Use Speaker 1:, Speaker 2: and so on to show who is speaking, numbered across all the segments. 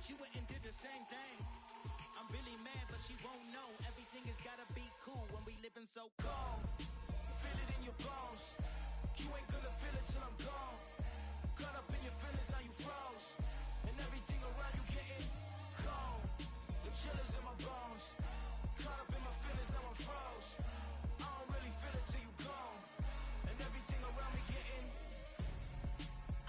Speaker 1: she wouldn't do the same thing. I'm really mad, but she won't know. Everything has gotta be cool when we living so cold. Feel it in your bones. You ain't gonna feel it till I'm gone. Caught up in your feelings, now you froze. And everything around you getting cold. The chill is in my bones. Caught up in my feelings, now I'm froze. I don't really feel it till you gone. And everything around me getting.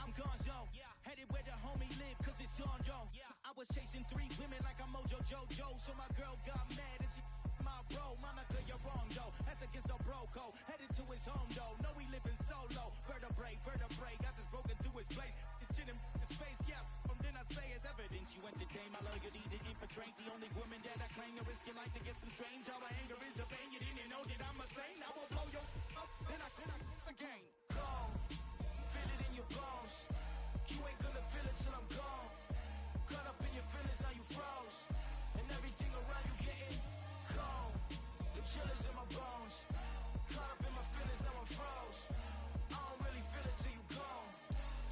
Speaker 1: I'm gone, yo. Headed where the homie live, cause it's on, yo. I was chasing 3 women like I'm Mojo Jojo. So my girl got mad and she my bro. Monica, you're wrong, though. That's against a bro code. Headed to his home, though. No, we living solo. Vertebrae. Got this broken to his place. His chin in his face, yeah. From then I say it's evidence you entertain. My love, you need to infiltrate. The only woman that I claim to risk your life to get some strange. All my anger is a pain. You didn't know that I'm a saint. I will blow your up, then I again. Gone. Feel it in your bones. You ain't gonna feel it till I'm gone. Caught up in your feelings, now you froze. And everything around you getting cold. The chill is in my bones. Caught up in my feelings, now I'm froze. I don't really feel it till you gone.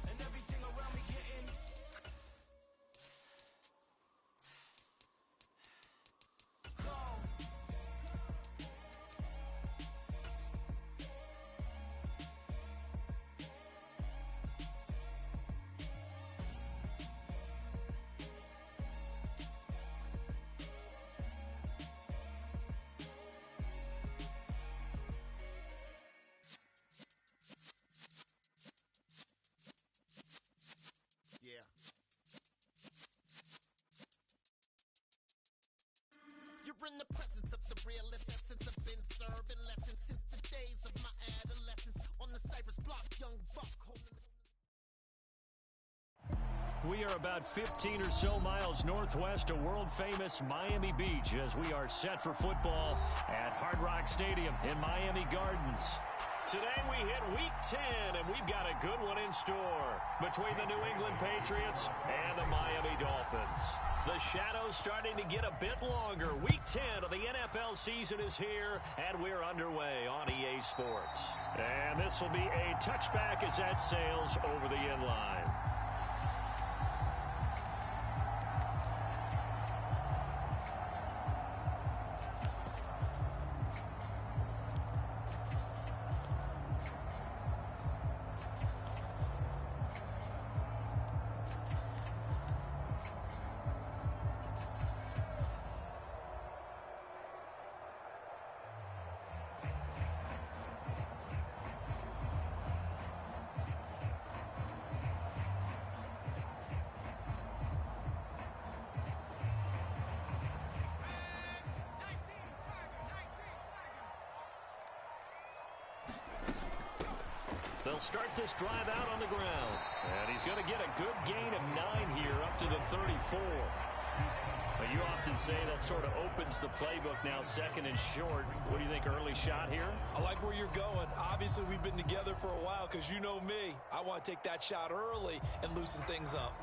Speaker 1: And everything around me getting cold.
Speaker 2: Yeah. You're in the presence of the realest essence. I've been serving lessons since the days of my adolescence. On the Cypress block, young buck holding.
Speaker 3: We are about 15 or so miles northwest of world-famous Miami Beach as we are set for football at Hard Rock Stadium in Miami Gardens. Today we hit Week 10, and we've got a good one in store between the New England Patriots and the Miami Dolphins. The shadow's starting to get a bit longer. Week 10 of the NFL season is here, and we're underway on EA Sports. And this will be a touchback as that sails over the inline. They'll start this drive out on the ground. And he's going to get a good gain of 9 here up to the 34. But you often say that sort of opens the playbook now, second and short. What do you think, early shot here?
Speaker 4: I like where you're going. Obviously, we've been together for a while because you know me. I want to take that shot early and loosen things up.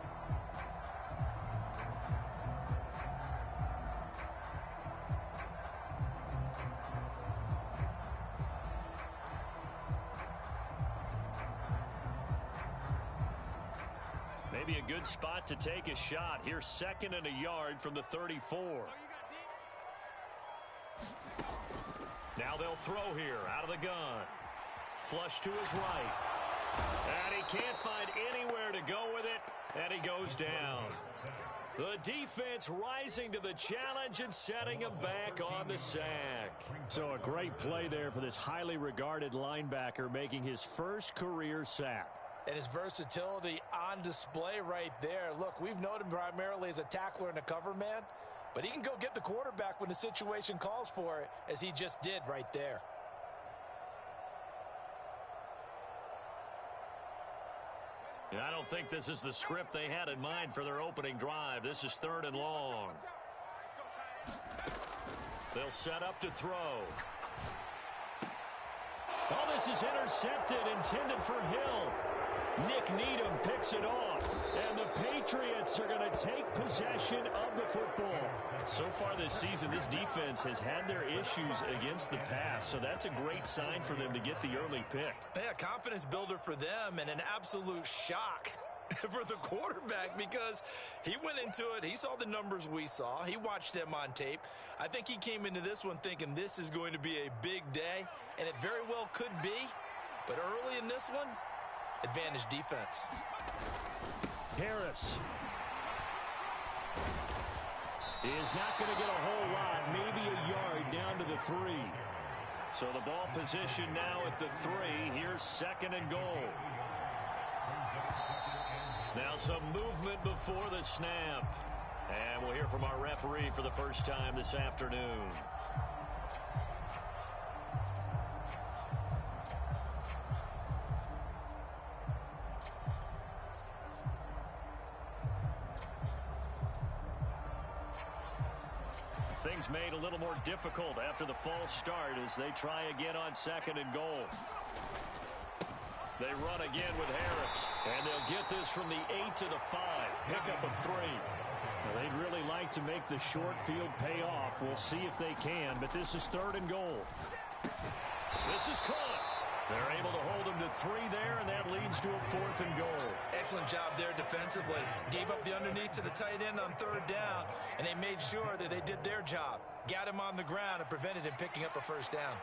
Speaker 3: Maybe a good spot to take a shot. Here's second and a yard from the 34. Now they'll throw here out of the gun. Flush to his right. And he can't find anywhere to go with it, and he goes down. The defense rising to the challenge and setting him back on the sack. So a great play there for this highly regarded linebacker, making his first career sack.
Speaker 4: And his versatility on display right there. Look, we've known him primarily as a tackler and a cover man, but he can go get the quarterback when the situation calls for it, as he just did right there.
Speaker 3: And I don't think this is the script they had in mind for their opening drive. This is 3rd and long. They'll set up to throw. Oh, this is intercepted, intended for Hill. Nick Needham picks it off, and the Patriots are going to take possession of the football. So far this season, this defense has had their issues against the pass, so that's a great sign for them to get the early pick.
Speaker 4: Yeah, confidence builder for them, and an absolute shock for the quarterback because he went into it. He saw the numbers we saw. He watched them on tape. I think he came into this one thinking this is going to be a big day, and it very well could be. But early in this one, advantage defense.
Speaker 3: Harris is not going to get a whole lot, maybe a yard down to the 3. So the ball position now at the 3. Here's 2nd and goal. Now some movement before the snap. And we'll hear from our referee for the first time this afternoon. Things made a little more difficult after the false start as they try again on 2nd and goal. They run again with Harris, and they'll get this from the 8 to the 5. Pick up a 3. Now, they'd really like to make the short field pay off. We'll see if they can, but this is 3rd and goal. This is caught. They're able to hold them to 3 there, and that leads to a 4th and goal.
Speaker 4: Excellent job there defensively. Gave up the underneath to the tight end on 3rd down, and they made sure that they did their job. Got him on the ground and prevented him picking up a 1st down.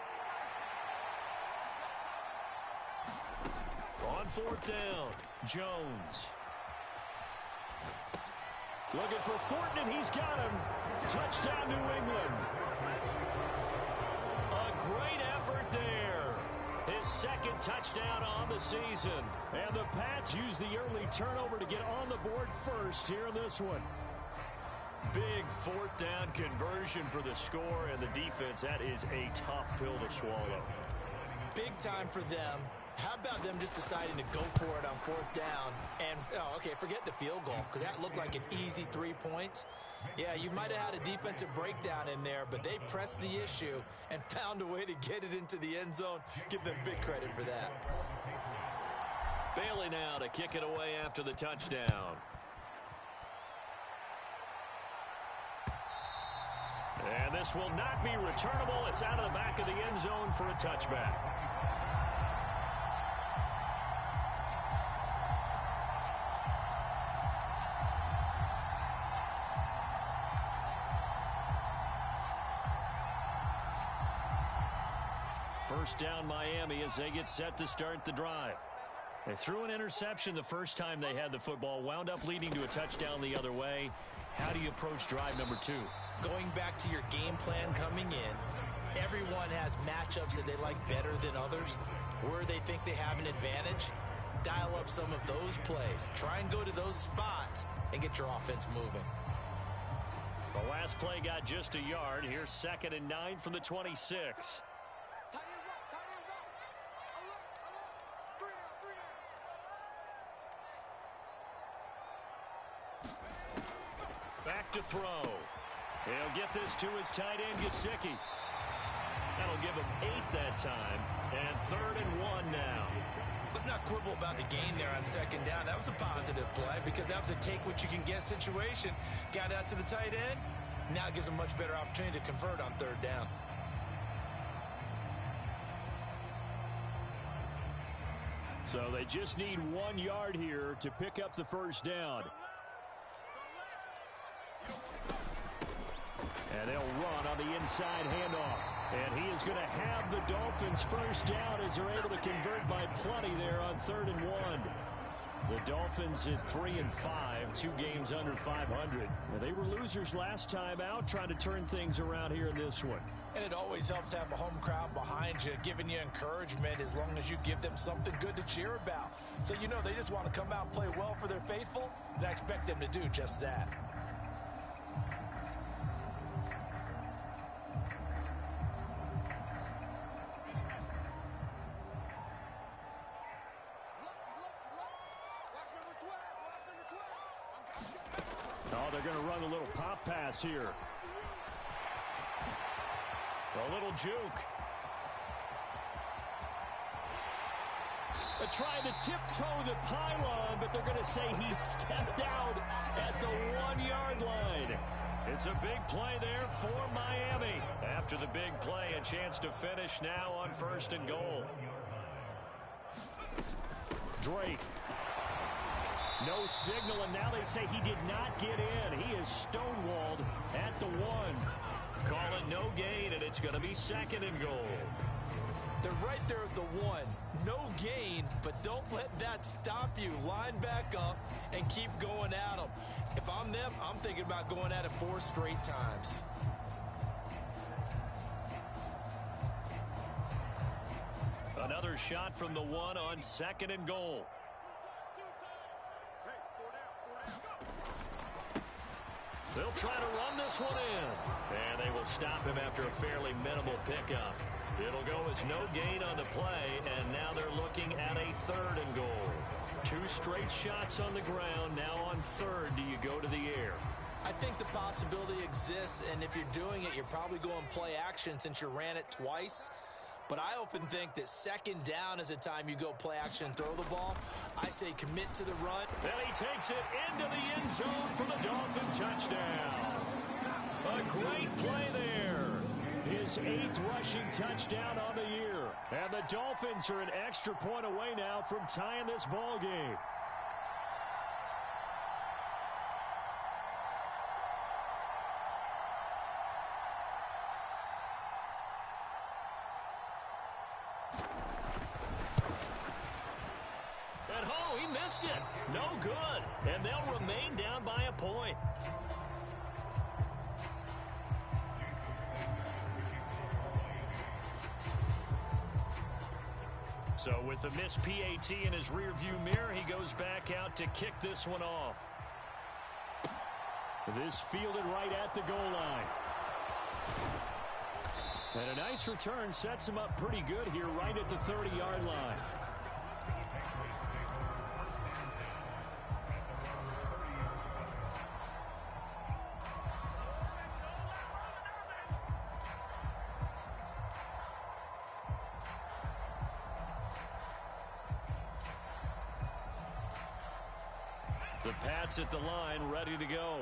Speaker 3: On 4th down, Jones. Looking for Thornton, and he's got him. Touchdown, New England. A great effort there. His 2nd touchdown on the season. And the Pats use the early turnover to get on the board first here in this one. Big 4th down conversion for the score, and the defense, that is a tough pill to swallow.
Speaker 4: Big time for them. How about them just deciding to go for it on 4th down and, forget the field goal because that looked like an easy 3 points. Yeah, you might have had a defensive breakdown in there, but they pressed the issue and found a way to get it into the end zone. Give them big credit for that.
Speaker 3: Bailey now to kick it away after the touchdown. And this will not be returnable. It's out of the back of the end zone for a touchback. First down Miami as they get set to start the drive. They threw an interception the first time they had the football, wound up leading to a touchdown the other way. How do you approach drive number 2?
Speaker 4: Going back to your game plan coming in, everyone has matchups that they like better than others. Where they think they have an advantage, dial up some of those plays. Try and go to those spots and get your offense moving.
Speaker 3: The last play got just a yard. Here's 2nd and 9 from the 26. Back to throw. He'll get this to his tight end, Gesicki. That'll give him 8 that time. And 3rd and 1 now.
Speaker 4: Let's not quibble about the gain there on 2nd down. That was a positive play because that was a take-what-you-can-get situation. Got out to the tight end. Now it gives a much better opportunity to convert on 3rd down.
Speaker 3: So they just need 1 yard here to pick up the first down. And they'll run on the inside handoff. And he is going to have the Dolphins first down as they're able to convert by plenty there on 3rd and 1. The Dolphins at 3 and 5, 2 games under 500. Now, they were losers last time out, trying to turn things around here in this one.
Speaker 4: And it always helps to have a home crowd behind you, giving you encouragement as long as you give them something good to cheer about. So you know they just want to come out and play well for their faithful, and I expect them to do just that.
Speaker 3: Oh, they're going to run a little pop pass here. A little juke. They're trying to tiptoe the pylon, but they're going to say he stepped out at the 1-yard line. It's a big play there for Miami. After the big play, a chance to finish now on 1st and goal. Drake. No signal, and now they say he did not get in. He is stonewalled at the 1. Call it no gain, and it's going to be 2nd and goal.
Speaker 4: They're right there at the 1. No gain, but don't let that stop you. Line back up and keep going at them. If I'm them, I'm thinking about going at it 4 straight times.
Speaker 3: Another shot from the 1 on 2nd and goal. They'll try to run this one in. And they will stop him after a fairly minimal pickup. It'll go as no gain on the play, and now they're looking at a 3rd and goal. 2 straight shots on the ground. Now on 3rd, do you go to the air?
Speaker 4: I think the possibility exists, and if you're doing it, you're probably going play action since you ran it twice. But I often think that 2nd down is a time you go play action and throw the ball. I say commit to the run.
Speaker 3: And he takes it into the end zone for the Dolphin touchdown. A great play there. His 8th rushing touchdown on the year. And the Dolphins are an extra point away now from tying this ball game. It. No good. And they'll remain down by a point. So with the missed PAT in his rearview mirror, he goes back out to kick this one off. This fielded right at the goal line. And a nice return sets him up pretty good here right at the 30-yard line. The Pats at the line, ready to go.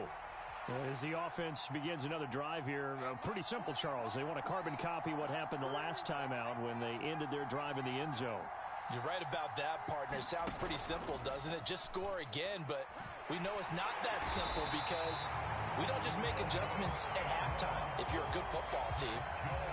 Speaker 3: As the offense begins another drive here, pretty simple, Charles. They want to carbon copy what happened the last time out when they ended their drive in the end zone.
Speaker 4: You're right about that, partner. Sounds pretty simple, doesn't it? Just score again, but we know it's not that simple because we don't just make adjustments at halftime if you're a good football team.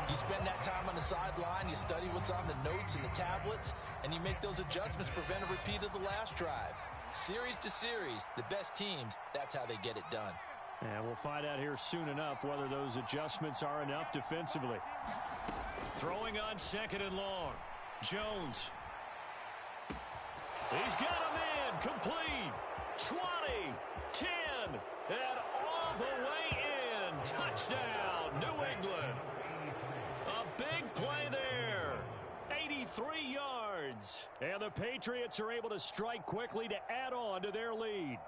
Speaker 4: You spend that time on the sideline, you study what's on the notes and the tablets, and you make those adjustments, prevent a repeat of the last drive. Series to series, the best teams, that's how they get it done.
Speaker 3: And we'll find out here soon enough whether those adjustments are enough defensively. Throwing on 2nd and long. Jones. He's got him in. Complete. 20. 10. And all the way in. Touchdown, New England. A big play there. 83 yards. And the Patriots are able to strike quickly to add on to their lead.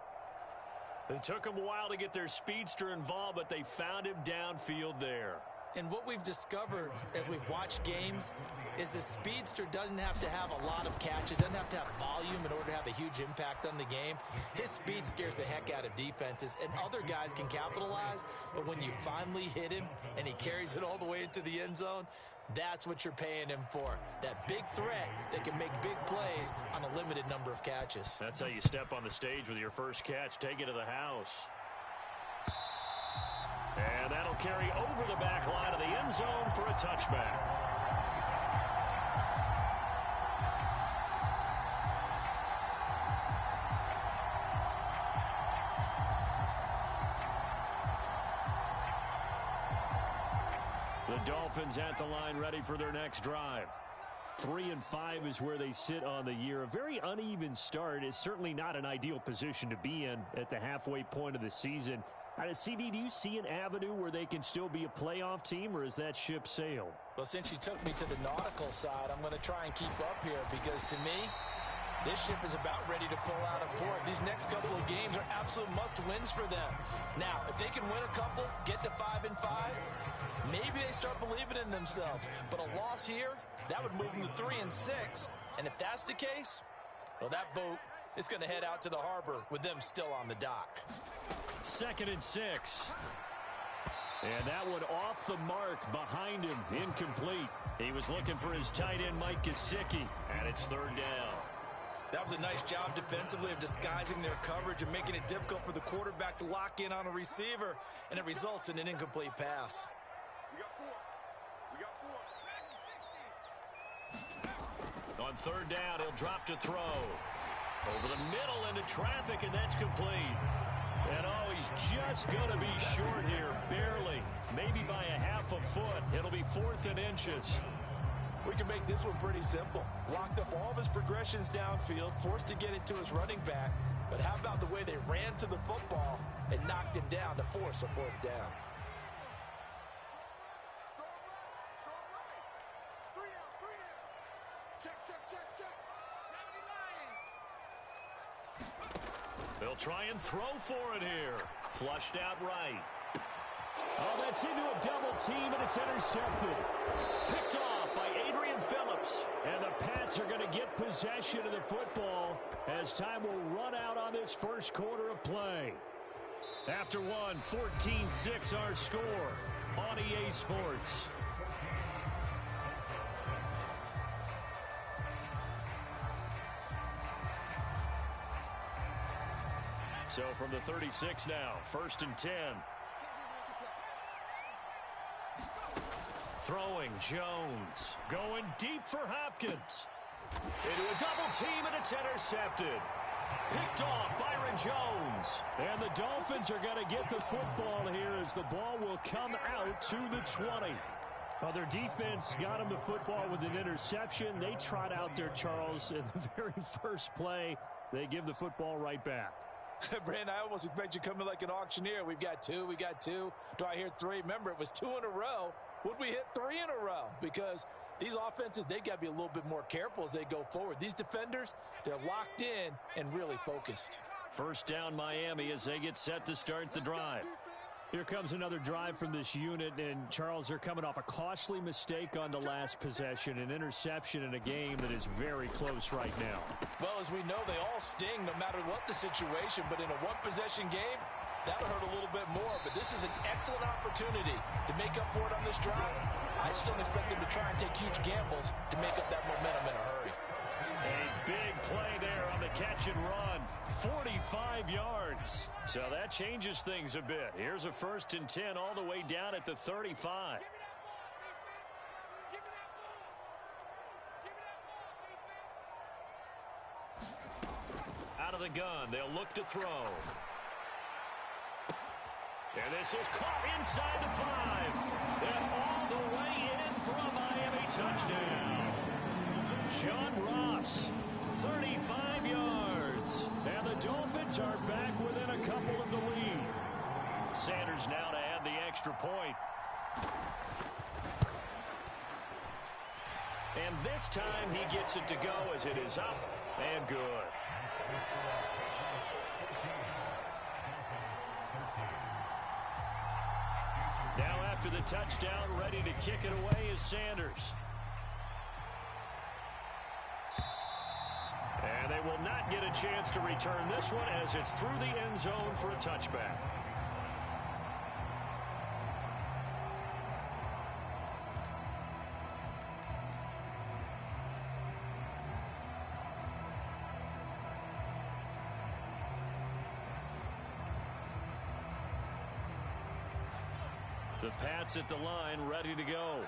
Speaker 3: It took them a while to get their speedster involved, but they found him downfield there.
Speaker 4: And what we've discovered as we've watched games is the speedster doesn't have to have a lot of catches, doesn't have to have volume in order to have a huge impact on the game. His speed scares the heck out of defenses, and other guys can capitalize, but when you finally hit him and he carries it all the way into the end zone, that's what you're paying him for. That big threat that can make big plays on a limited number of catches.
Speaker 3: That's how you step on the stage with your first catch. Take it to the house. And that'll carry over the back line of the end zone for a touchback. The Dolphins at the line ready for their next drive. 3-5 is where they sit on the year. A very uneven start is certainly not an ideal position to be in at the halfway point of the season. CD, do you see an avenue where they can still be a playoff team, or is that ship sailed?
Speaker 4: Well, since you took me to the nautical side, I'm going to try and keep up here because to me, this ship is about ready to pull out of port. These next couple of games are absolute must-wins for them. Now, if they can win a couple, get to 5-5, maybe they start believing in themselves. But a loss here, that would move them to 3-6. And if that's the case, well, that boat is going to head out to the harbor with them still on the dock.
Speaker 3: 2nd and 6. And that one off the mark behind him. Incomplete. He was looking for his tight end, Mike Gesicki. And it's 3rd down.
Speaker 4: That was a nice job defensively of disguising their coverage and making it difficult for the quarterback to lock in on a receiver, and it results in an incomplete pass.
Speaker 3: On third down, he'll drop to throw. Over the middle into traffic, and that's complete. And oh, he's just going to be short here, barely. Maybe by a half a foot. It'll be 4th and inches.
Speaker 4: We can make this one pretty simple. Locked up all of his progressions downfield, forced to get it to his running back. But how about the way they ran to the football and knocked him down to force a 4th down?
Speaker 3: They'll try and throw for it here. Flushed out right. Oh, that's into a double team, and it's intercepted. Picked off by Adrian Phillips. And the Pats are going to get possession of the football as time will run out on this first quarter of play. After one, 14-6 our score on EA Sports. So from the 36 now, 1st and 10. Throwing Jones. Going deep for Hopkins. Into a double team, and it's intercepted. Picked off Byron Jones. And the Dolphins are going to get the football here as the ball will come out to the 20. Well, their defense got them the football with an interception. They trot out there, Charles, in the very first play. They give the football right back.
Speaker 4: Brandon, I almost expect you to come in like an auctioneer. We've got two. Do I hear 3? Remember, it was 2 in a row. Would we hit 3 in a row? Because these offenses, they got to be a little bit more careful as they go forward. These defenders, they're locked in and really focused.
Speaker 3: First down, Miami, as they get set to start the drive. Here comes another drive from this unit, and Charles, they're coming off a costly mistake on the last possession, an interception in a game that is very close right now.
Speaker 4: Well, as we know, they all sting no matter what the situation, but in a one-possession game, that'll hurt a little bit more. But this is an excellent opportunity to make up for it on this drive. I just don't expect them to try and take huge gambles to make up that momentum in a hurry.
Speaker 3: A big play there on the catch and run. 45 yards. So that changes things a bit. Here's a 1st and 10 all the way down at the 35. Out of the gun, they'll look to throw. And this is caught inside the 5. And all the way in for a Miami touchdown. John Ross, 35 yards. And the Dolphins are back within a couple of the lead. Sanders now to add the extra point. And this time he gets it to go as it is up and good. Now after the touchdown, ready to kick it away is Sanders. And they will not get a chance to return this one as it's through the end zone for a touchback. The Pats at the line, ready to go.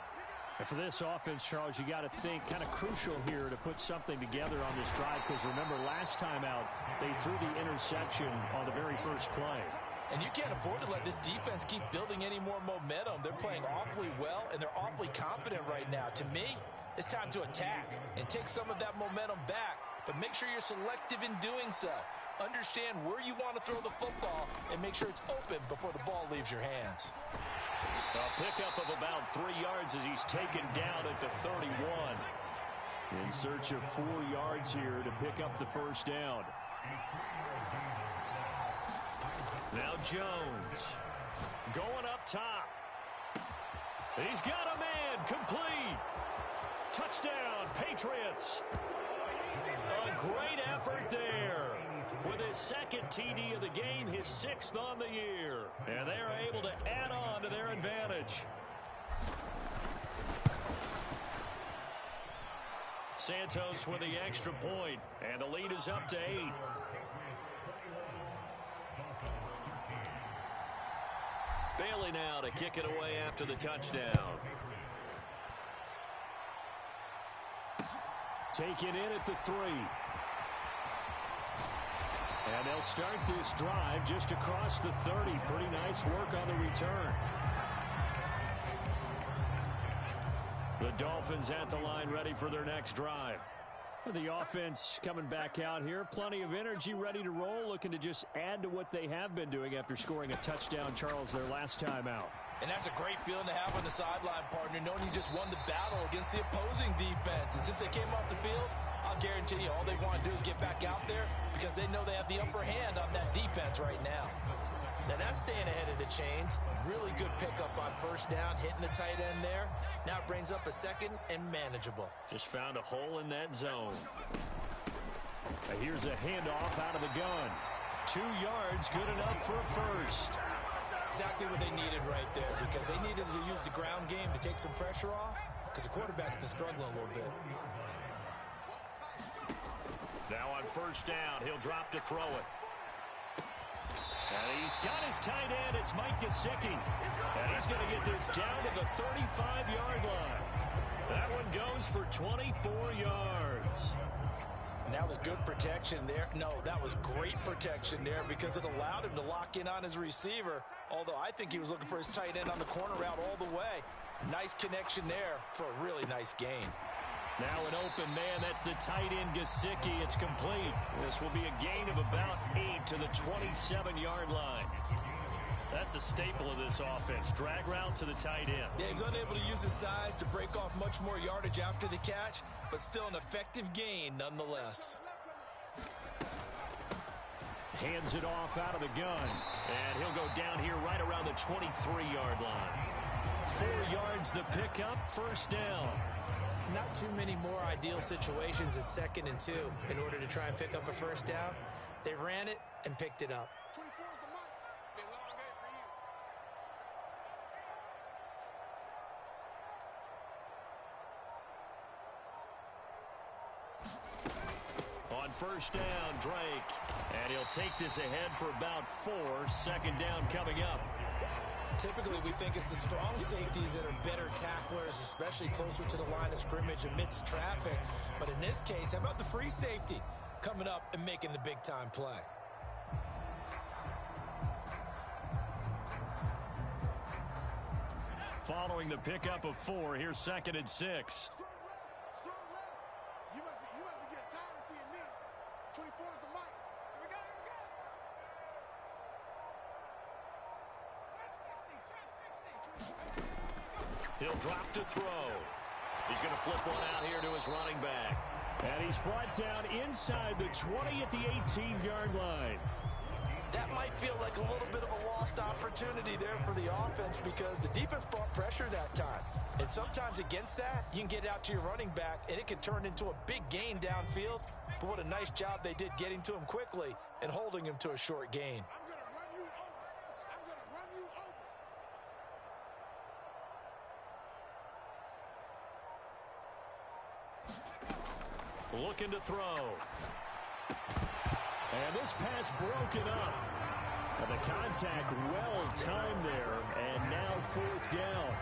Speaker 3: And for this offense, Charles, you got to think kind of crucial here to put something together on this drive, because remember, last time out, they threw the interception on the very first play.
Speaker 4: And you can't afford to let this defense keep building any more momentum. They're playing awfully well, and they're awfully confident right now. To me, it's time to attack and take some of that momentum back, but make sure you're selective in doing so. Understand where you want to throw the football and make sure it's open before the ball leaves your hands.
Speaker 3: A pickup of about 3 yards as he's taken down at the 31. In search of 4 yards here to pick up the first down. Now Jones going up top. He's got a man, complete. Touchdown, Patriots. A great effort there. With his second TD of the game, his 6th on the year. And they're able to add on to their advantage. Santos with the extra point, and the lead is up to 8. Bailey now to kick it away after the touchdown. Taken in at the 3. And they'll start this drive just across the 30. Pretty nice work on the return. The Dolphins at the line ready for their next drive. The offense coming back out here. Plenty of energy, ready to roll, looking to just add to what they have been doing after scoring a touchdown, Charles, their last time out.
Speaker 4: And that's a great feeling to have on the sideline, partner, knowing you just won the battle against the opposing defense. And since they came off the field, I'll guarantee you all they want to do is get back out there because they know they have the upper hand on that defense right now. Now that's staying ahead of the chains. Really good pickup on first down, hitting the tight end there. Now it brings up a second and manageable.
Speaker 3: Just found a hole in that zone. Here's a handoff out of the gun. 2 yards, good enough for a first.
Speaker 4: Exactly what they needed right there because they needed to use the ground game to take some pressure off because the quarterback's been struggling a little bit.
Speaker 3: Now on first down, he'll drop to throw it. And he's got his tight end. It's Mike Gesicki. And he's going to get this down to the 35-yard line. That one goes for 24 yards.
Speaker 4: And that was good protection there. No, that was great protection there because it allowed him to lock in on his receiver, although I think he was looking for his tight end on the corner route all the way. Nice connection there for a really nice gain.
Speaker 3: Now an open man, that's the tight end Gesicki. It's complete. This will be a gain of about 8 to the 27-yard line. That's a staple of this offense. Drag route to the tight end.
Speaker 4: Yeah, he's unable to use his size to break off much more yardage after the catch, but still an effective gain nonetheless.
Speaker 3: Hands it off out of the gun. And he'll go down here right around the 23-yard line. 4 yards the pickup, first down.
Speaker 4: Not too many more ideal situations at 2nd and 2 in order to try and pick up a first down. They ran it and picked it up.
Speaker 2: 24 is the mic. It's been a long day for you.
Speaker 3: On first down, Drake. And he'll take this ahead for about 4. Second down coming up.
Speaker 4: Typically, we think it's the strong safeties that are better tacklers, especially closer to the line of scrimmage amidst traffic. But in this case, how about the free safety coming up and making the big-time play?
Speaker 3: Following the pickup of 4, here's 2nd and 6.
Speaker 2: You must be getting tired of seeing me. 24 is the mic. Here we go.
Speaker 3: He'll drop to throw. He's going to flip one out here to his running back. And he's brought down inside the 20 at the 18-yard line.
Speaker 4: That might feel like a little bit of a lost opportunity there for the offense because the defense brought pressure that time. And sometimes against that, you can get out to your running back, and it can turn into a big gain downfield. But what a nice job they did getting to him quickly and holding him to a short gain.
Speaker 2: I'm going to run you over. I'm going to run you over.
Speaker 3: Looking to throw. And this pass broken up. And the contact well timed there. And now 4th down.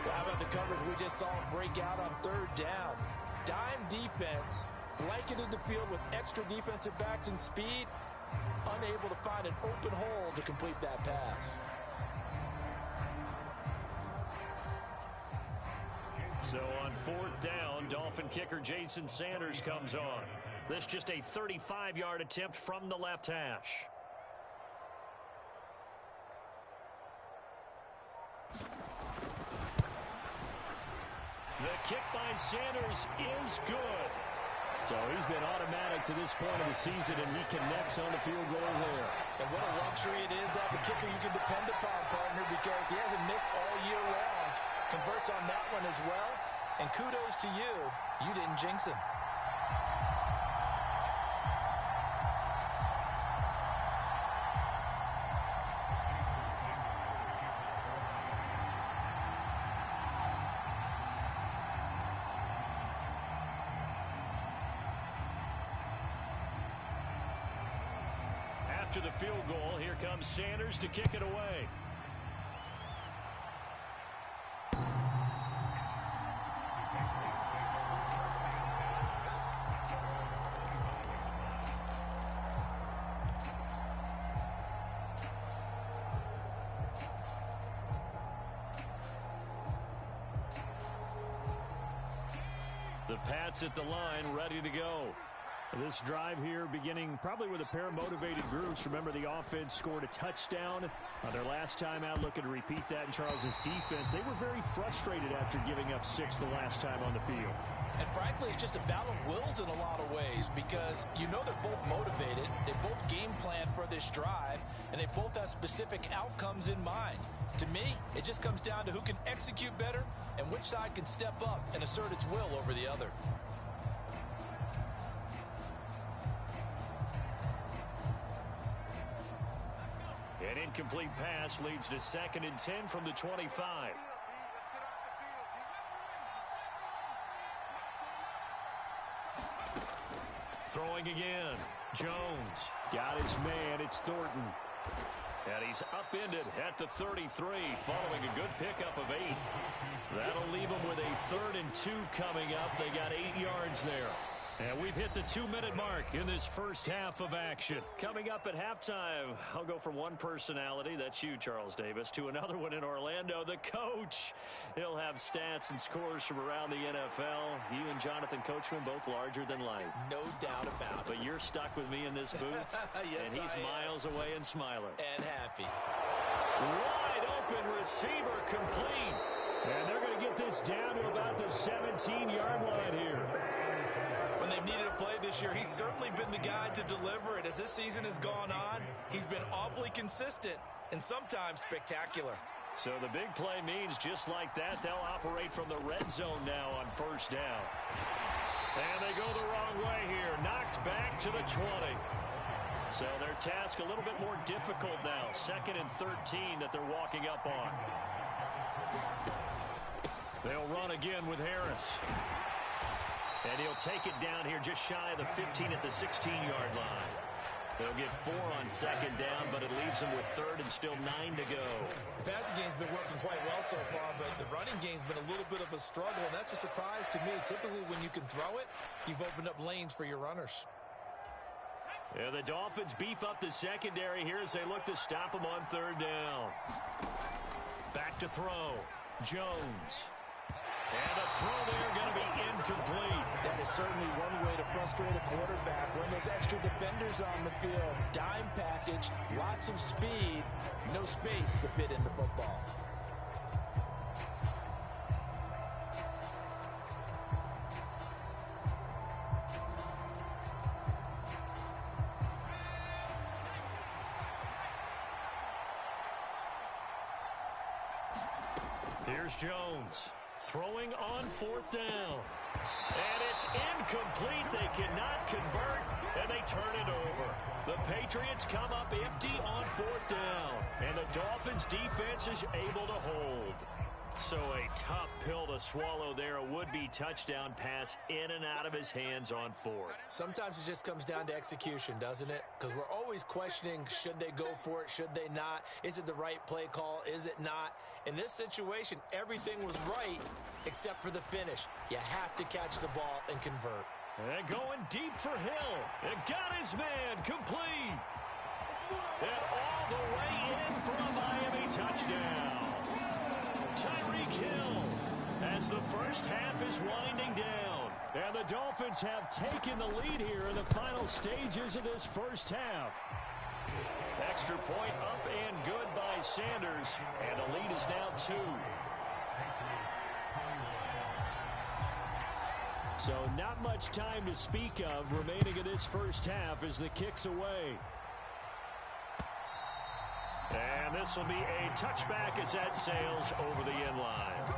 Speaker 4: Well, how about the coverage we just saw him break out on 3rd down? Dime defense, blanketed the field with extra defensive backs and speed, unable to find an open hole to complete that pass.
Speaker 3: So on 4th down, Dolphin kicker Jason Sanders comes on. This just a 35-yard attempt from the left hash. The kick by Sanders is good. So he's been automatic to this point of the season, and he connects on the field goal there.
Speaker 4: And what a luxury it is to have a kicker you can depend upon, partner, because he hasn't missed all year long. Converts on that one as well. And kudos to you. You didn't jinx him.
Speaker 3: after the field goal. Here comes Sanders to kick it away. The Pats at the line, ready to go. This drive here beginning probably with a pair of motivated groups. Remember, the offense scored a touchdown their last time out, looking to repeat that in Charles's defense. They were very frustrated after giving up 6 the last time on the field.
Speaker 4: And frankly, it's just a battle of wills in a lot of ways because you know they're both motivated. They both game plan for this drive, and they both have specific outcomes in mind. To me, it just comes down to who can execute better and which side can step up and assert its will over the other.
Speaker 3: An incomplete pass leads to 2nd and 10 from the 25. Throwing again. Jones got his man. It's Thornton. And he's upended at the 33 following a good pickup of 8. That'll leave them with a 3rd and 2 coming up. They got 8 yards there. And we've hit the 2-minute mark in this first half of action. Coming up at halftime, I'll go from one personality, that's you, Charles Davis, to another one in Orlando, the coach. He'll have stats and scores from around the NFL. You and Jonathan Coachman both larger than life.
Speaker 4: No doubt about it.
Speaker 3: But you're stuck with me in this booth.
Speaker 4: Yes,
Speaker 3: and he's miles away and smiling.
Speaker 4: And happy.
Speaker 3: Wide open receiver complete. And they're going to get this down to about the 17-yard line here.
Speaker 4: When they've needed a play this year, he's certainly been the guy to deliver it. As this season has gone on, he's been awfully consistent and sometimes spectacular.
Speaker 3: So the big play means just like that, they'll operate from the red zone now on 1st down. And they go the wrong way here. Knocked back to the 20. So their task a little bit more difficult now. 2nd and 13 that they're walking up on. They'll run again with Harris. And he'll take it down here just shy of the 15 at the 16-yard line. They'll get 4 on 2nd down, but it leaves them with 3rd and still 9 to go.
Speaker 4: The passing game's been working quite well so far, but the running game's been a little bit of a struggle, and that's a surprise to me. Typically, when you can throw it, you've opened up lanes for your runners.
Speaker 3: Yeah, the Dolphins beef up the secondary here as they look to stop them on 3rd down. Back to throw. Jones. And the throw there going to be incomplete.
Speaker 5: That is certainly one way to frustrate a quarterback. When there's extra defenders on the field, dime package, lots of speed, no space to fit into football.
Speaker 3: Here's Jones. Throwing on 4th down. And it's incomplete. They cannot convert, and they turn it over. The Patriots come up empty on 4th down, and the Dolphins defense is able to hold. So a tough pill to swallow there. A would-be touchdown pass in and out of his hands on 4th.
Speaker 4: Sometimes it just comes down to execution, doesn't it? Because we're always questioning, should they go for it, should they not? Is it the right play call, is it not? In this situation, everything was right except for the finish. You have to catch the ball and convert.
Speaker 3: And going deep for Hill. And got his man complete. And all the way in for a Miami touchdown. Tyreek Hill as the first half is winding down. And the Dolphins have taken the lead here in the final stages of this first half. Extra point up and good by Sanders. And the lead is now 2. So not much time to speak of remaining in this first half as the kick's away. And this will be a touchback as that sails over the end line.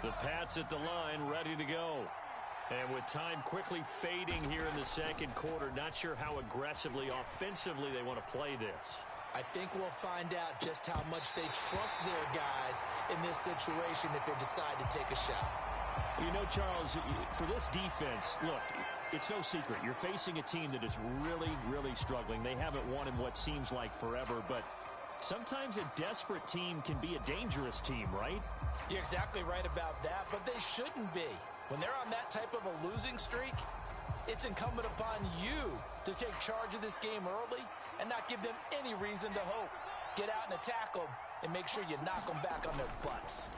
Speaker 3: The Pats at the line, ready to go. And with time quickly fading here in the second quarter, not sure how aggressively, offensively they want to play this.
Speaker 4: I think we'll find out just how much they trust their guys in this situation if they decide to take a shot.
Speaker 3: You know, Charles, for this defense, look, it's no secret. You're facing a team that is really, really struggling. They haven't won in what seems like forever, but sometimes a desperate team can be a dangerous team, right?
Speaker 4: You're exactly right about that, but they shouldn't be. When they're on that type of a losing streak, it's incumbent upon you to take charge of this game early and not give them any reason to hope. Get out and attack them and make sure you knock them back on their butts.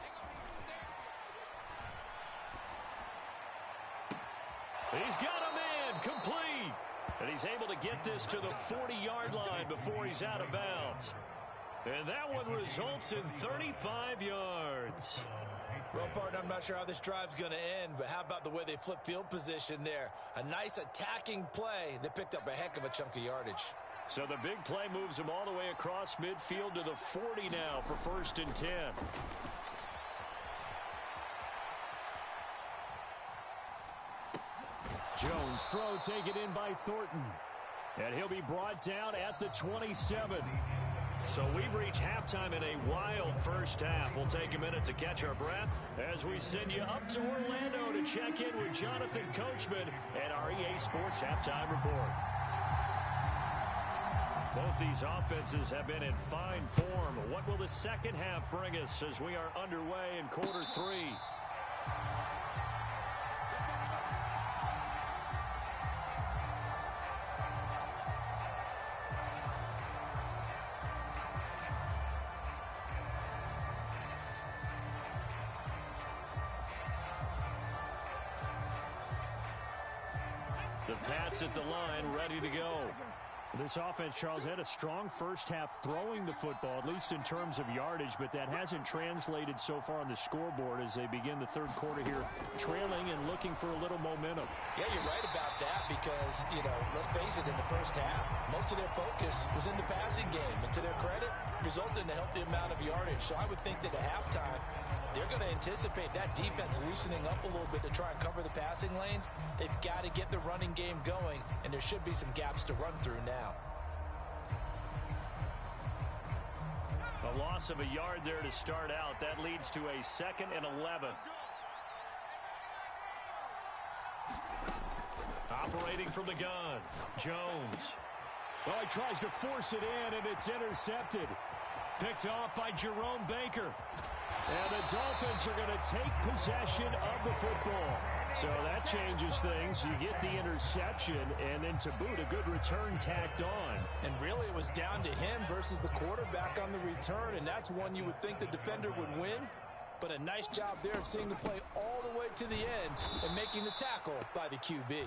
Speaker 3: He's got a man complete. And he's able to get this to the 40-yard line before he's out of bounds. And that one results in 35 yards.
Speaker 4: Well, partner, I'm not sure how this drive's going to end, but how about the way they flip field position there? A nice attacking play that picked up a heck of a chunk of yardage.
Speaker 3: So the big play moves him all the way across midfield to the 40 now for 1st and 10. Jones throw taken in by Thornton. And he'll be brought down at the 27. So we've reached halftime in a wild first half. We'll take a minute to catch our breath as we send you up to Orlando to check in with Jonathan Coachman and our EA Sports Halftime Report. Both these offenses have been in fine form. What will the second half bring us as we are underway in quarter 3? The Pats at the line, ready to go. This offense, Charles, had a strong first half throwing the football, at least in terms of yardage, but that hasn't translated so far on the scoreboard as they begin the third quarter here, trailing and looking for a little momentum.
Speaker 4: Yeah, you're right about that because, let's face it, in the first half, most of their focus was in the passing game. And to their credit, resulted in a healthy amount of yardage. So I would think that at halftime, they're going to anticipate that defense loosening up a little bit to try and cover the passing lanes. They've got to get the running game going, and there should be some gaps to run through now.
Speaker 3: A loss of a yard there to start out. That leads to a 2nd and 11. Operating from the gun, Jones. Well, he tries to force it in, and it's intercepted. Picked off by Jerome Baker. And the Dolphins are going to take possession of the football. So that changes things. You get the interception, and then to boot, a good return tacked on.
Speaker 4: And really, it was down to him versus the quarterback on the return, and that's one you would think the defender would win. But a nice job there of seeing the play all the way to the end and making the tackle by the QB.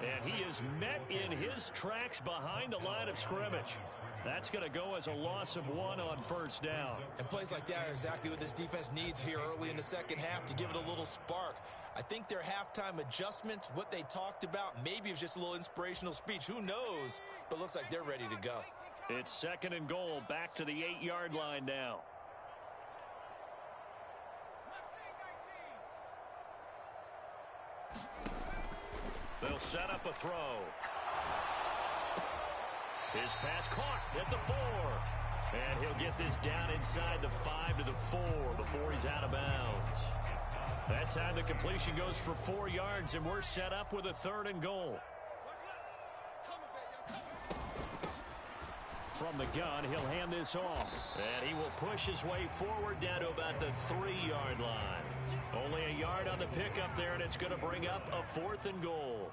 Speaker 3: And he is met in his tracks behind the line of scrimmage. That's going to go as a loss of 1 on first down.
Speaker 4: And plays like that are exactly what this defense needs here early in the second half to give it a little spark. I think their halftime adjustment, what they talked about, maybe it was just a little inspirational speech. Who knows? But looks like they're ready to go.
Speaker 3: It's 2nd and goal, back to the 8-yard line now. They'll set up a throw. His pass caught at the 4. And he'll get this down inside the 5 to the 4 before he's out of bounds. That time the completion goes for 4 yards, and we're set up with a 3rd and goal. From the gun, he'll hand this off. And he will push his way forward down to about the 3-yard line. Only a yard on the pickup there, and it's going to bring up a 4th and goal.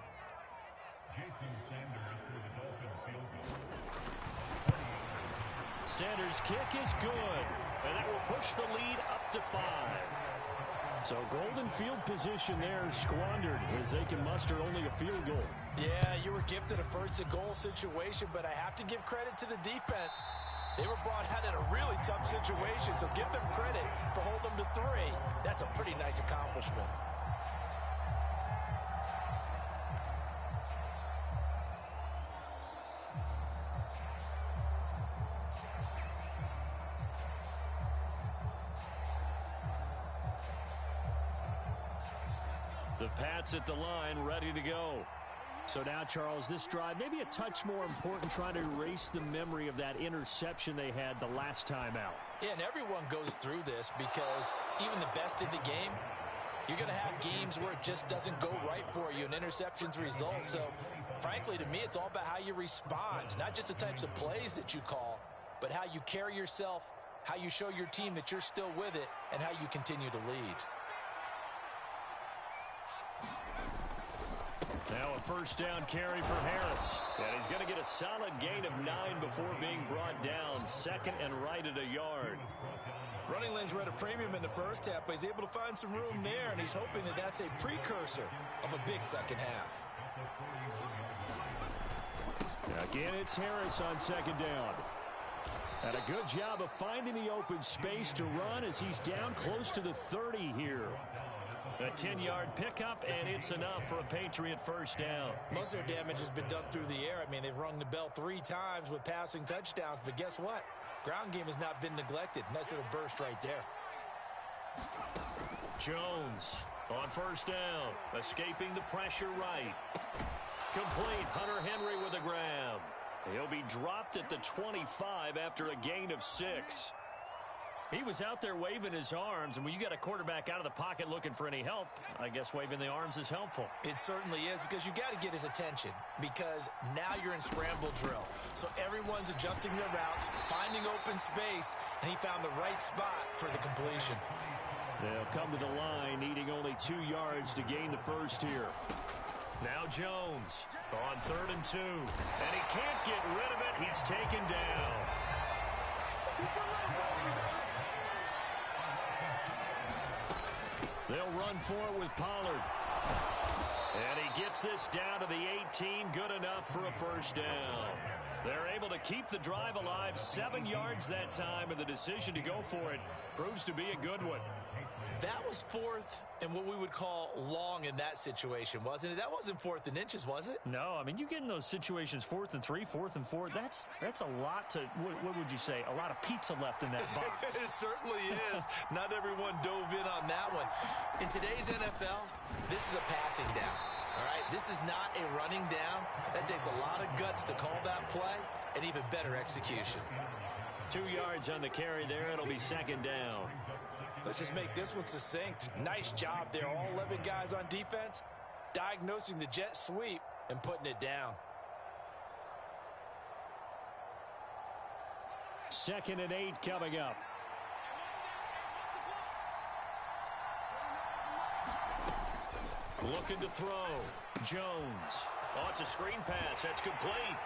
Speaker 3: Sanders' kick is good, and that will push the lead up to 5. So golden field position there squandered as they can muster only a field goal.
Speaker 4: Yeah, you were gifted a 1st and goal situation, but I have to give credit to the defense. They were brought out in a really tough situation, so give them credit for holding them to 3. That's a pretty nice accomplishment.
Speaker 3: The Pats at the line, ready to go.
Speaker 6: So now, Charles, this drive maybe a touch more important, trying to erase the memory of that interception they had the last time out.
Speaker 5: Yeah, and everyone goes through this because even the best in the game, you're going to have games where it just doesn't go right for you, and interceptions result. So, frankly, to me, it's all about how you respond, not just the types of plays that you call, but how you carry yourself, how you show your team that you're still with it, and how you continue to lead.
Speaker 3: Now a first down carry for Harris. And he's going to get a solid gain of 9 before being brought down. Second and right at a yard.
Speaker 4: Running lanes were at a premium in the first half, but he's able to find some room there, and he's hoping that that's a precursor of a big second half.
Speaker 3: Again, it's Harris on second down. And a good job of finding the open space to run as he's down close to the 30 here. A 10-yard pickup, and it's enough for a Patriot first down.
Speaker 4: Most of their damage has been done through the air. I mean, they've rung the bell 3 times with passing touchdowns, but guess what? Ground game has not been neglected. Nice little burst right there.
Speaker 3: Jones on first down, escaping the pressure right. Complete. Hunter Henry with a grab. He'll be dropped at the 25 after a gain of 6. He was out there waving his arms, and when you got a quarterback out of the pocket looking for any help, I guess waving the arms is helpful.
Speaker 4: It certainly is, because you got to get his attention, because now you're in scramble drill. So everyone's adjusting their routes, finding open space, and he found the right spot for the completion.
Speaker 3: They'll come to the line, needing only 2 yards to gain the first here. Now Jones on 3rd and 2, and he can't get rid of it. He's taken down. They'll run for it with Pollard. And he gets this down to the 18. Good enough for a first down. They're able to keep the drive alive. 7 yards that time, and the decision to go for it proves to be a good one.
Speaker 4: That was 4th and what we would call long in that situation, wasn't it? That wasn't 4th and inches, was it?
Speaker 3: No, I mean, you get in those situations 4th and 3, 4th and 4. That's a lot to, what would you say, a lot of pizza left in that box.
Speaker 4: It certainly is. Not everyone dove in on that one. In today's NFL, this is a passing down. All right, this is not a running down. That takes a lot of guts to call that play, and even better execution.
Speaker 3: 2 yards on the carry there. It'll be second down.
Speaker 5: Let's just make this one succinct. Nice job there. All 11 guys on defense, diagnosing the jet sweep and putting it down.
Speaker 3: 2nd and 8 coming up. Looking to throw. Jones. Oh, it's a screen pass. That's complete.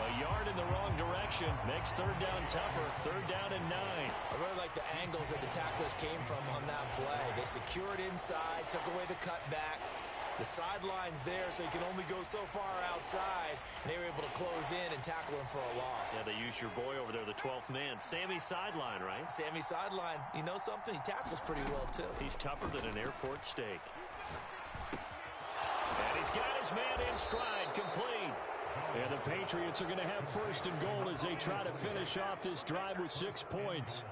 Speaker 3: A yard in the wrong direction. Makes 3rd down tougher. 3rd down and 9.
Speaker 4: I really like the angles that the tacklers came from on that play. They secured inside, took away the cutback. The sideline's there, so you can only go so far outside. And they were able to close in and tackle him for a loss.
Speaker 3: Yeah, they use your boy over there, the 12th man. Sammy Sideline, right?
Speaker 4: Sammy Sideline. You know something? He tackles pretty well, too.
Speaker 3: He's tougher than an airport steak. And he's got his man in stride, complete. And the Patriots are going to have 1st and goal as they try to finish off this drive with 6 points.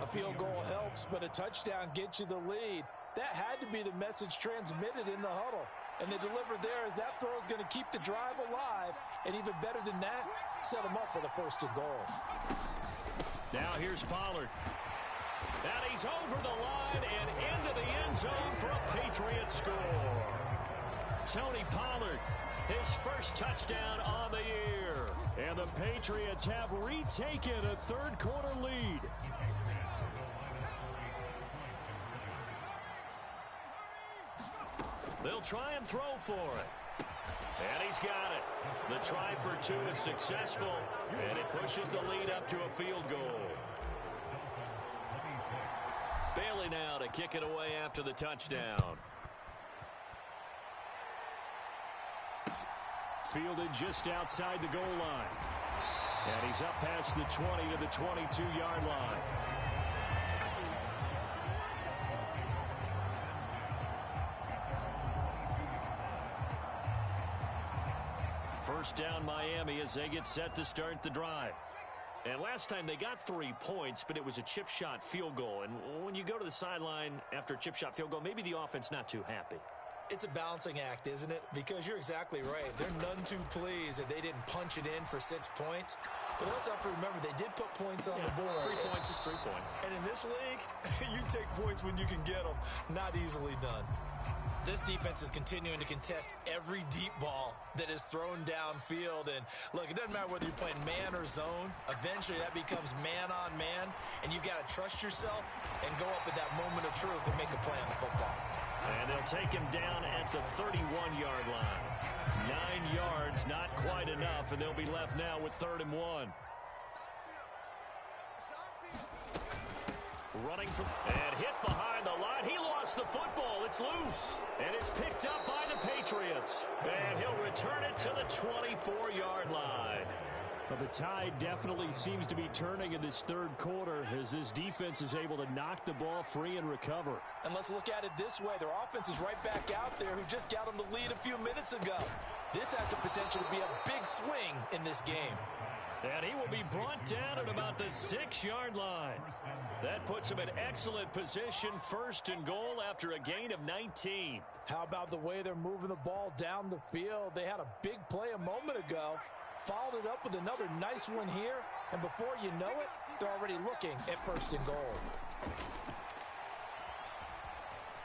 Speaker 5: A field goal helps, but a touchdown gets you the lead. That had to be the message transmitted in the huddle. And they delivered there as that throw is going to keep the drive alive. And even better than that, set them up with a 1st and goal.
Speaker 3: Now here's Pollard. And he's over the line and into the end zone for a Patriot score. Tony Pollard, his first touchdown on the year. And the Patriots have retaken a 3rd quarter lead. They'll try and throw for it. And he's got it. The try for 2 is successful, and it pushes the lead up to a field goal. Bailey now to kick it away after the touchdown. Fielded just outside the goal line. And he's up past the 20 to the 22-yard line. First down Miami as they get set to start the drive.
Speaker 6: And last time they got 3 points, but it was a chip shot field goal. And when you go to the sideline after a chip shot field goal, maybe the offense not too happy.
Speaker 4: It's a balancing act, isn't it? Because you're exactly right. They're none too pleased that they didn't punch it in for 6 points. But let's have to remember, they did put points on the board.
Speaker 6: 3 points is 3 points.
Speaker 4: And in this league, you take points when you can get them. Not easily done. This defense is continuing to contest every deep ball that is thrown downfield. And look, it doesn't matter whether you're playing man or zone. Eventually, that becomes man on man. And you've got to trust yourself and go up at that moment of truth and make a play on the football.
Speaker 6: And they'll take him down at the 31-yard line. 9 yards, not quite enough, and they'll be left now with 3rd and 1. Running from and hit behind the line. He lost the football. It's loose. And it's picked up by the Patriots. And he'll return it to the 24-yard line. But the tide definitely seems to be turning in this 3rd quarter as this defense is able to knock the ball free and recover.
Speaker 5: And let's look at it this way. Their offense is right back out there who just got them the lead a few minutes ago. This has the potential to be a big swing in this game.
Speaker 6: And he will be brought down at about the 6-yard line. That puts him in excellent position, 1st and goal after a gain of 19.
Speaker 5: How about the way they're moving the ball down the field? They had a big play a moment ago, followed it up with another nice one here, and before you know it, they're already looking at 1st and goal.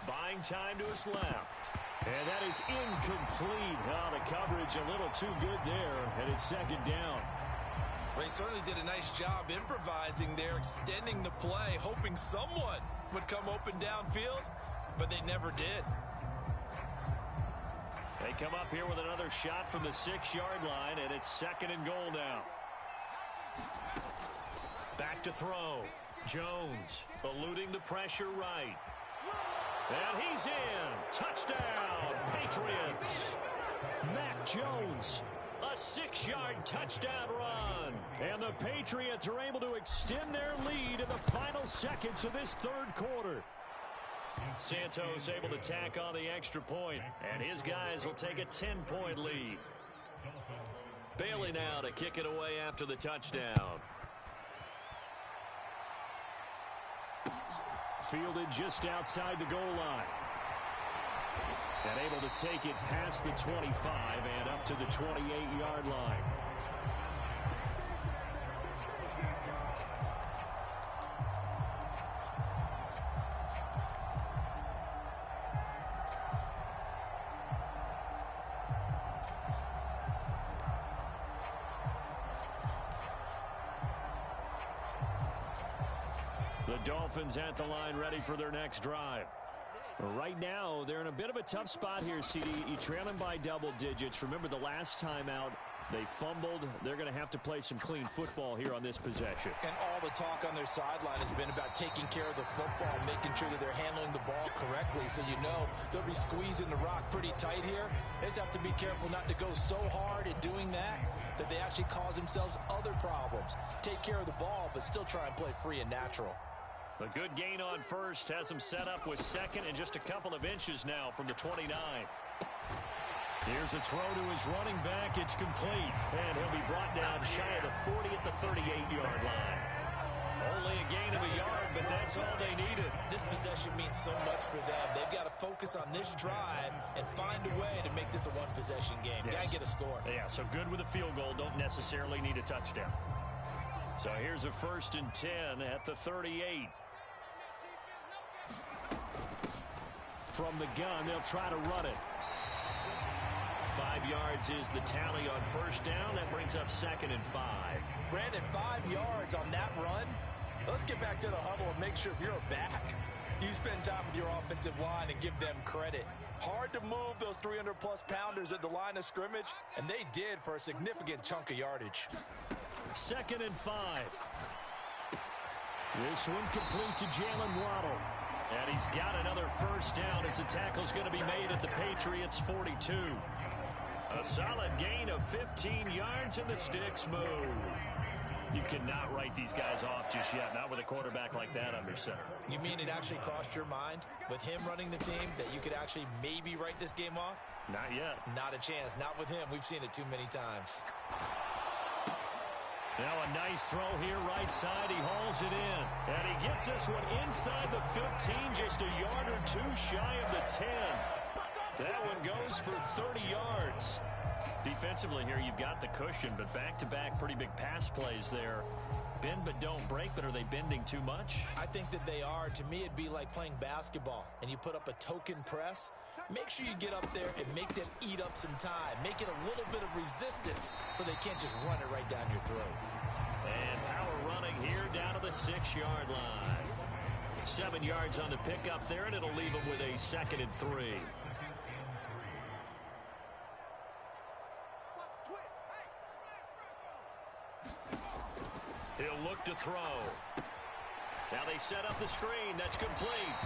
Speaker 6: Buying time to his left. And that is incomplete. Oh, the coverage a little too good there, and it's 2nd down.
Speaker 4: They certainly did a nice job improvising there, extending the play, hoping someone would come open downfield, but they never did.
Speaker 6: They come up here with another shot from the 6-yard line, and it's 2nd and goal now. Back to throw. Jones eluding the pressure right. And he's in. Touchdown, Patriots. Mac Jones. A 6-yard touchdown run. And the Patriots are able to extend their lead in the final seconds of this 3rd quarter. Santos able to tack on the extra point, and his guys will take a 10-point lead. Bailey now to kick it away after the touchdown. Fielded just outside the goal line. And able to take it past the 25 and up to the 28-yard line. The Dolphins at the line ready for their next drive. Right now, they're in a bit of a tough spot here, CD. You're trailing by double digits. Remember the last time out, they fumbled. They're going to have to play some clean football here on this possession.
Speaker 5: And all the talk on their sideline has been about taking care of the football, making sure that they're handling the ball correctly. So you know they'll be squeezing the rock pretty tight here. They just have to be careful not to go so hard at doing that they actually cause themselves other problems. Take care of the ball, but still try and play free and natural.
Speaker 6: A good gain on 1st has him set up with 2nd and just a couple of inches now from the 29. Here's a throw to his running back. It's complete. And he'll be brought down shy of the 40 at the 38-yard line. Only a gain of a yard, but that's all they needed.
Speaker 4: This possession means so much for them. They've got to focus on this drive and find a way to make this a one-possession game.
Speaker 6: Yes.
Speaker 4: Got to get a score.
Speaker 6: Yeah, so good with a field goal. Don't necessarily need a touchdown. So here's a 1st and 10 at the 38. From the gun, they'll try to run it. 5 yards is the tally on 1st down. That brings up 2nd and 5.
Speaker 5: Brandon, 5 yards on that run. Let's get back to the huddle and make sure if you're a back, you spend time with your offensive line and give them credit. Hard to move those 300-plus pounders at the line of scrimmage, and they did for a significant chunk of yardage.
Speaker 6: 2nd and 5. This one complete to Jalen Waddle. And he's got another 1st down as the tackle's going to be made at the Patriots' 42. A solid gain of 15 yards and the sticks move. You cannot write these guys off just yet, not with a quarterback like that under center.
Speaker 4: You mean it actually crossed your mind with him running the team that you could actually maybe write this game off?
Speaker 6: Not yet.
Speaker 4: Not a chance. Not with him. We've seen it too many times.
Speaker 6: Now a nice throw here, right side. He hauls it in. And he gets this one inside the 15, just a yard or two shy of the 10. That one goes for 30 yards. Defensively here, you've got the cushion, but back-to-back pretty big pass plays there. Bend but don't break, but are they bending too much?
Speaker 4: I think that they are. To me, it'd be like playing basketball, and you put up a token press. Make sure you get up there and make them eat up some time. Make it a little bit of resistance so they can't just run it right down your throat.
Speaker 6: And power running here down to the 6-yard line. 7 yards on the pickup there, and it'll leave them with a 2nd and 3. He'll look to throw. Now they set up the screen. That's complete.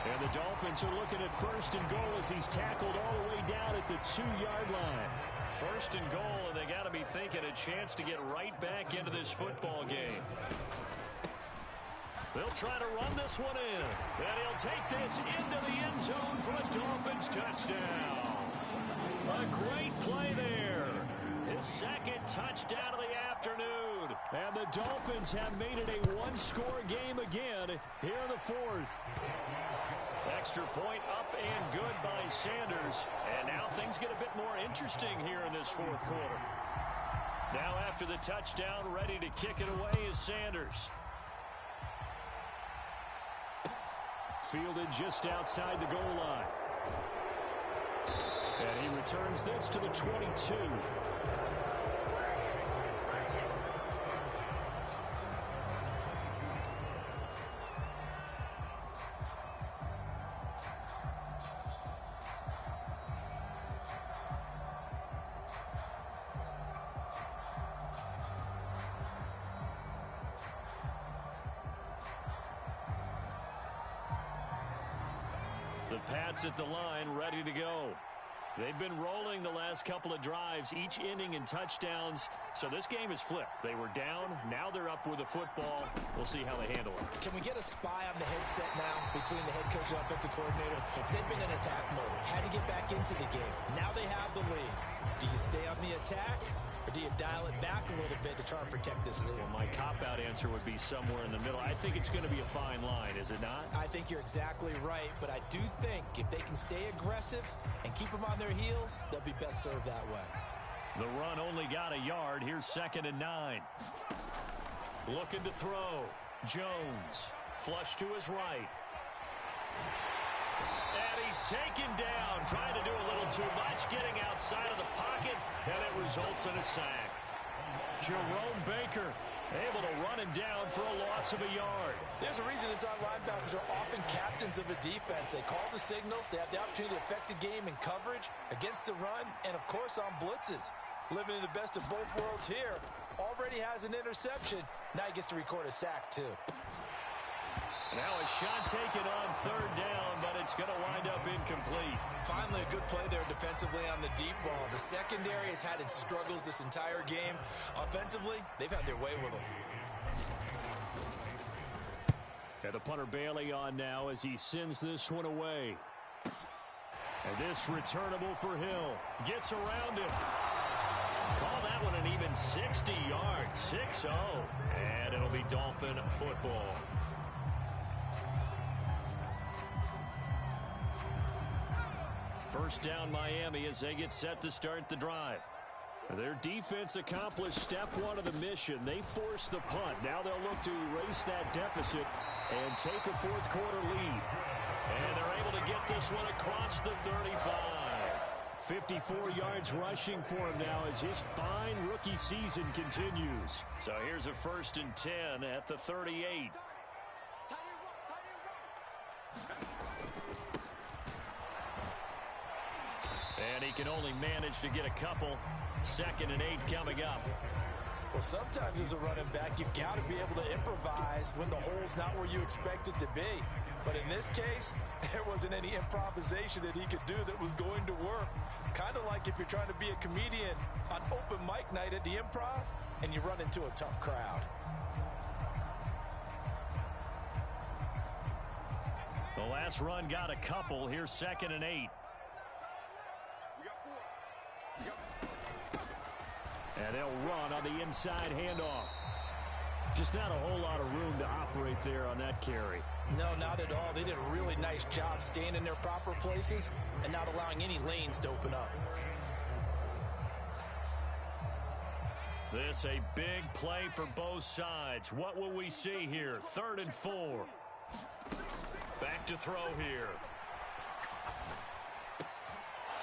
Speaker 6: And the Dolphins are looking at 1st and goal as he's tackled all the way down at the 2-yard line. 1st and goal, and they got to be thinking a chance to get right back into this football game. They'll try to run this one in. And he'll take this into the end zone for a Dolphins touchdown. A great play there. His 2nd touchdown of the afternoon. And the Dolphins have made it a one-score game again here in the 4th. Extra point up and good by Sanders. And now things get a bit more interesting here in this 4th quarter. Now after the touchdown, ready to kick it away is Sanders. Fielded just outside the goal line. And he returns this to the 22. The Pats at the line, ready to go. They've been rolling the last couple of drives, each inning in touchdowns. So this game is flipped. They were down. Now they're up with the football. We'll see how they handle it.
Speaker 4: Can we get a spy on the headset now between the head coach and offensive coordinator? They've been in attack mode. Had to get back into the game. Now they have the lead. Do you stay on the attack, or do you dial it back a little bit to try and protect this lead?
Speaker 6: Well, my cop-out answer would be somewhere in the middle. I think it's going to be a fine line, is it not?
Speaker 4: I think you're exactly right, but I do think if they can stay aggressive and keep them on their heels, they'll be best served that way.
Speaker 6: The run only got a yard. Here's 2nd and 9. Looking to throw. Jones. Flush to his right. And he's taken down, trying to do a little too much, getting outside of the pocket, and it results in a sack. Jerome Baker able to run him down for a loss of a yard.
Speaker 4: There's a reason inside linebackers are often captains of a defense. They call the signals. They have the opportunity to affect the game in coverage, against the run, and, of course, on blitzes. Living in the best of both worlds here. Already has an interception. Now he gets to record a sack, too.
Speaker 6: Now a shot taken on 3rd down, but it's going to wind up incomplete.
Speaker 4: Finally a good play there defensively on the deep ball. The secondary has had its struggles this entire game. Offensively, they've had their way with them.
Speaker 6: And the punter Bailey on now as he sends this one away. And this returnable for Hill. Gets around it. Call that one an even 60 yards. 6-0. And it'll be Dolphin football. First down Miami as they get set to start the drive. Their defense accomplished step 1 of the mission. They forced the punt. Now they'll look to erase that deficit and take a 4th quarter lead. And they're able to get this one across the 35. 54 yards rushing for him now as his fine rookie season continues. So here's a 1st and 10 at the 38. And he can only manage to get a couple. 2nd and 8 coming up.
Speaker 4: Well, sometimes as a running back, you've got to be able to improvise when the hole's not where you expect it to be. But in this case, there wasn't any improvisation that he could do that was going to work. Kind of like if you're trying to be a comedian on open mic night at the Improv and you run into a tough crowd.
Speaker 6: The last run got a couple. Here's 2nd and 8.
Speaker 3: And they'll run on the inside handoff. Just not a whole lot of room to operate there on that carry.
Speaker 4: No, not at all. They did a really nice job staying in their proper places and not allowing any lanes to open up.
Speaker 3: This a big play for both sides. What will we see here? 3rd and 4. Back to throw here.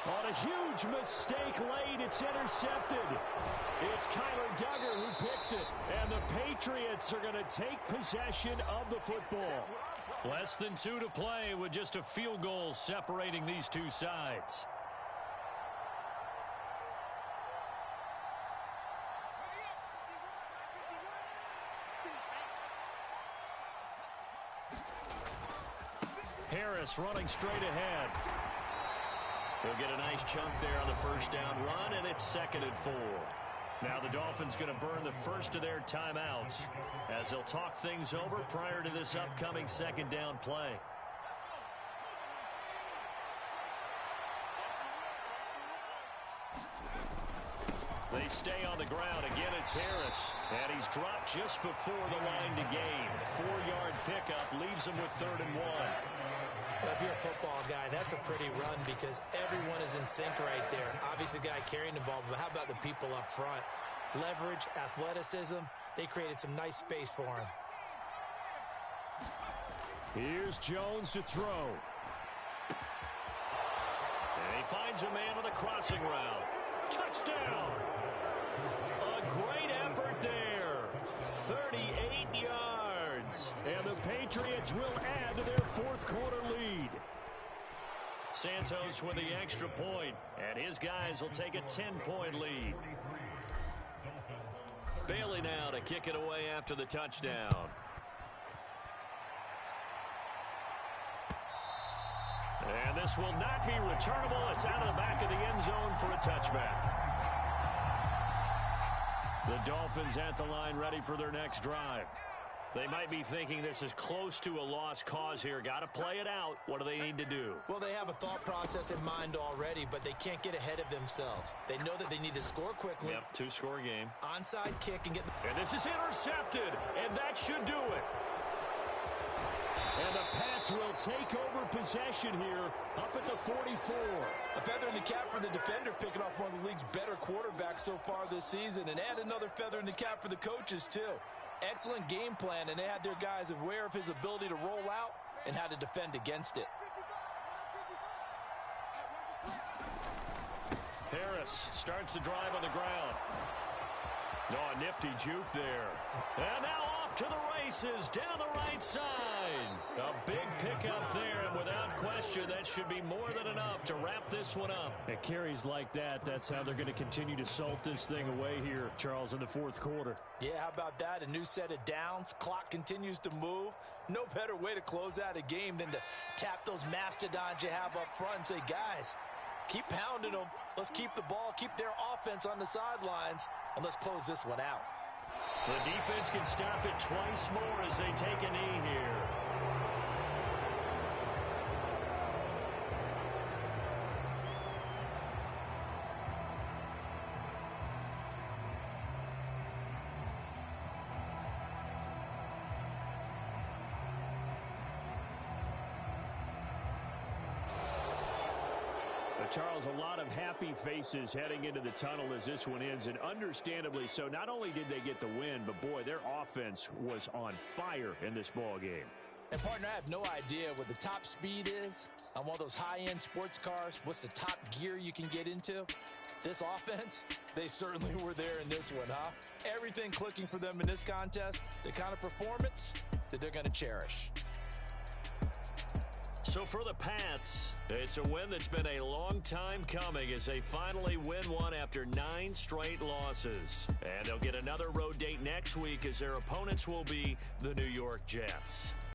Speaker 3: On a huge mistake late, it's intercepted. It's Kyler Duggar who picks it, and the Patriots are going to take possession of the football. Less than 2 to play with just a field goal separating these two sides. Harris running straight ahead. He'll get a nice chunk there on the first down run, and it's 2nd and 4. Now the Dolphins going to burn the first of their timeouts as they'll talk things over prior to this upcoming 2nd down play. They stay on the ground. Again, it's Harris. And he's dropped just before the line to gain. 4-yard pickup leaves him with 3rd and 1.
Speaker 4: Well, if you're a football guy, that's a pretty run because everyone is in sync right there. Obviously, the guy carrying the ball, but how about the people up front? Leverage, athleticism, they created some nice space for him.
Speaker 3: Here's Jones to throw. And he finds a man on the crossing route. Touchdown! A great effort there. 38 yards. And the Patriots will add to their 4th quarter lead. Santos with the extra point, and his guys will take a 10-point lead. Bailey now to kick it away after the touchdown. And this will not be returnable. It's out of the back of the end zone for a touchback. The Dolphins at the line ready for their next drive. They might be thinking this is close to a lost cause here. Got to play it out. What do they need to do?
Speaker 4: Well, they have a thought process in mind already, but they can't get ahead of themselves. They know that they need to score quickly.
Speaker 3: Yep, 2-score game.
Speaker 4: Onside kick and get...
Speaker 3: And this is intercepted, and that should do it. And the Pats will take over possession here up at the 44.
Speaker 5: A feather in the cap for the defender, picking off one of the league's better quarterbacks so far this season. And add another feather in the cap for the coaches, too. Excellent game plan, and they had their guys aware of his ability to roll out and how to defend against it.
Speaker 3: Harris starts the drive on the ground. Oh, a nifty juke there. And now off to the races, down the right side. A big pickup there, and without question, that should be more than enough to wrap this one up. At carries like that, that's how they're going to continue to salt this thing away here, Charles, in the 4th quarter.
Speaker 4: Yeah, how about that? A new set of downs. Clock continues to move. No better way to close out a game than to tap those mastodons you have up front and say, guys, keep pounding them. Let's keep the ball, keep their offense on the sidelines, and let's close this one out.
Speaker 3: The defense can stop it twice more as they take a knee here. Charles, a lot of happy faces heading into the tunnel as this one ends, and understandably so. Not only did they get the win, but, boy, their offense was on fire in this ball game.
Speaker 4: And, partner, I have no idea what the top speed is on one of those high-end sports cars. What's the top gear you can get into? This offense, they certainly were there in this one, huh? Everything clicking for them in this contest, the kind of performance that they're going to cherish.
Speaker 3: So for the Pats, it's a win that's been a long time coming as they finally win one after 9 straight losses. And they'll get another road date next week as their opponents will be the New York Jets.